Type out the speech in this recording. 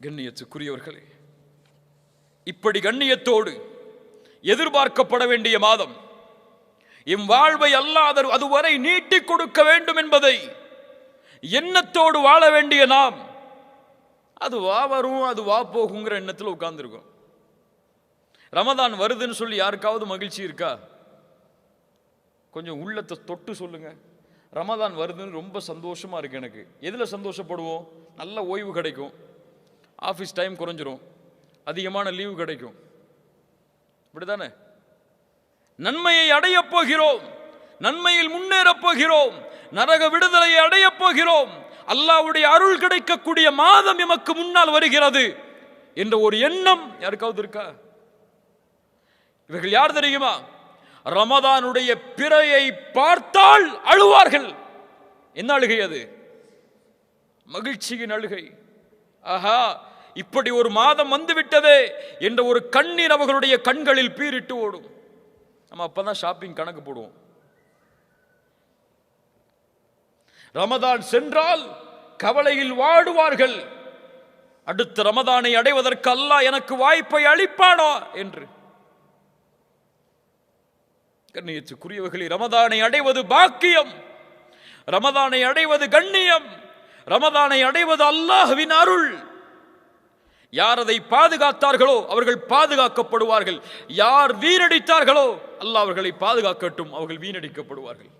கண்ணியத்துக்குரியவர்களே, இப்படி கண்ணியத்தோடு எதிர்பார்க்கப்பட வேண்டிய மாதம், எம் வாழ்வை அல்லாத அதுவரை நீட்டிக் கொடுக்க வேண்டும் என்பதை எண்ணத்தோடு வாழ வேண்டிய நாம், அது வா வரும் அது வா போகுங்கிற எண்ணத்தில் உட்கார்ந்துருக்கோம். ரமதான் வருதுன்னு சொல்லி யாருக்காவது மகிழ்ச்சி இருக்கா? கொஞ்சம் உள்ளத்தை தொட்டு சொல்லுங்க. ரமதான் வருதுன்னு ரொம்ப சந்தோஷமா இருக்கு எனக்கு. எதுல சந்தோஷப்படுவோம்? நல்ல ஓய்வு கிடைக்கும், ஆஃபீஸ் டைம் குறைஞ்சிரும், அதிகமான லீவு கிடைக்கும், இப்படிதானே? நன்மையை அடையப் போகிறோம், நன்மையில் முன்னேறப் போகிறோம், நரக விடுதலையை அடையப் போகிறோம், அல்லாஹ்வுடைய அருள் கிடைக்கக்கூடிய மாதம் எமக்கு முன்னால் வருகிறது என்ற ஒரு எண்ணம் யாருக்காவது இருக்கா? இவர்கள் யார் தெரியுமா? ரமதானுடைய பிறையை பார்த்தால் அழுவார்கள். என்ன அழுகை அது? மகிழ்ச்சியின் அழுகை. ஆஹா, இப்படி ஒரு மாதம் வந்துவிட்டதே என்ற ஒரு கண்ணீர் அவர்களுடைய கண்களில் பீரிட்டு ஓடும். நம்ம அப்பதான் ஷாப்பிங் கணக்கு போடுவோம். ரமதான் சென்றால் கவலையில் வாடுவார்கள். அடுத்த ரமதானை அடைவதற்கு அல்லாஹ் எனக்கு வாய்ப்பை அளிப்பானா என்று. கண்ணியத்துக்குரியவர்களே, ரமதானை அடைவது பாக்கியம், ரமதானை அடைவது கண்ணியம், ரமதானை அடைவது அல்லாஹ்வின் அருள். யார் அதை பாதுகாத்தார்களோ அவர்கள் பாதுகாக்கப்படுவார்கள், யார் வீணடித்தார்களோ அல்லாஹ் அவர்களை பாதுகாக்கட்டும், அவர்கள் வீணடிக்கப்படுவார்கள்.